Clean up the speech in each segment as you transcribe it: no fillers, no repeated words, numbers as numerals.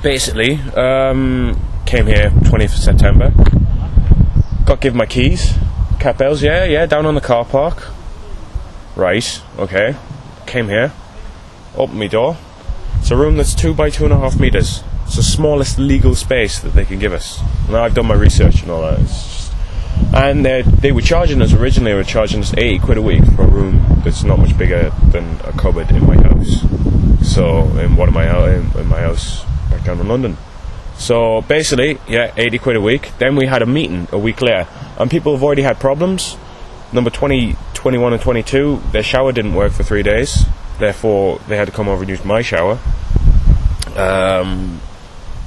Basically, came here 20th of September. Got given my keys. Cat bells, yeah, down on the car park. Right, okay. Came here. Opened my door. It's a room that's 2 by 2.5 meters. It's the smallest legal space that they can give us. Now I've done my research and all that. And they were charging us originally. They were charging us 80 quid a week for a room that's not much bigger than a cupboard in my house. So in my house back down in London. So basically, 80 quid a week. Then we had a meeting a week later, and people have already had problems. Number 20, 21 and 22, their shower didn't work for 3 days. Therefore, they had to come over and use my shower.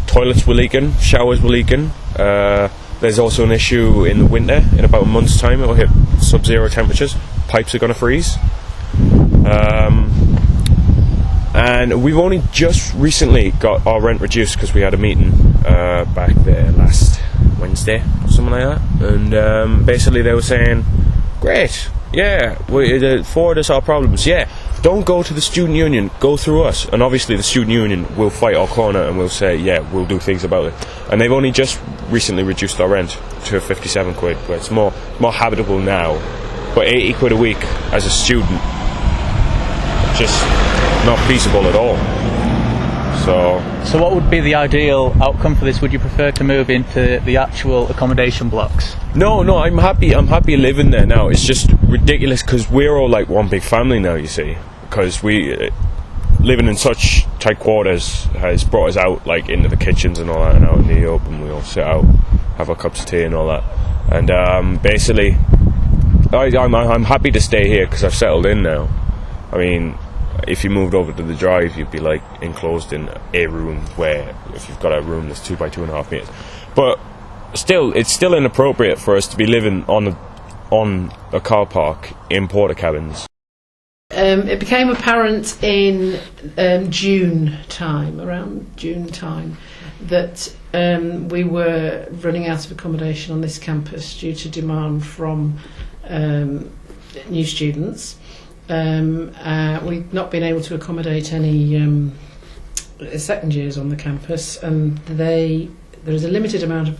Toilets were leaking, showers were leaking. There's also an issue in the winter. In about a month's time, it will hit sub-zero temperatures. Pipes are going to freeze. And we've only just recently got our rent reduced because we had a meeting back there last Wednesday or something like that. And basically they were saying, great, we forward us our problems. Don't go to the student union, go through us. And obviously the student union will fight our corner and will say, we'll do things about it. And they've only just recently reduced our rent to 57 quid, where it's more habitable now. But 80 quid a week as a student, just not feasible at all. So what would be the ideal outcome for this? Would you prefer to move into the actual accommodation blocks? No, I'm happy living there now. It's just ridiculous because we're all like one big family now, you see, because we living in such tight quarters has brought us out like into the kitchens and all that, and out in the open. We all sit out, have our cups of tea and all that. And basically I'm happy to stay here because I've settled in now. I mean, if you moved over to the drive, you'd be like enclosed in a room, where if you've got a room that's 2 by 2.5 meters. But still, it's still inappropriate for us to be living on a car park in porta cabins. It became apparent in around June time, that we were running out of accommodation on this campus due to demand from new students. We've not been able to accommodate any second years on the campus, and there is a limited amount of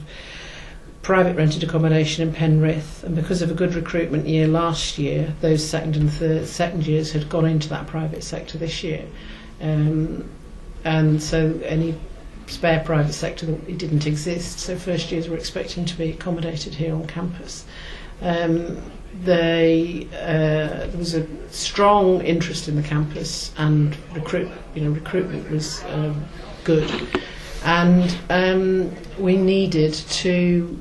private rented accommodation in Penrith, and because of a good recruitment year last year, those second and second years had gone into that private sector this year, and so any spare private sector that didn't exist, so first years were expecting to be accommodated here on campus. There was a strong interest in the campus, and recruitment was good, and we needed to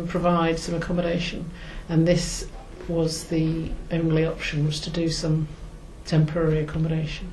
provide some accommodation, and this was the only option, was to do some temporary accommodation.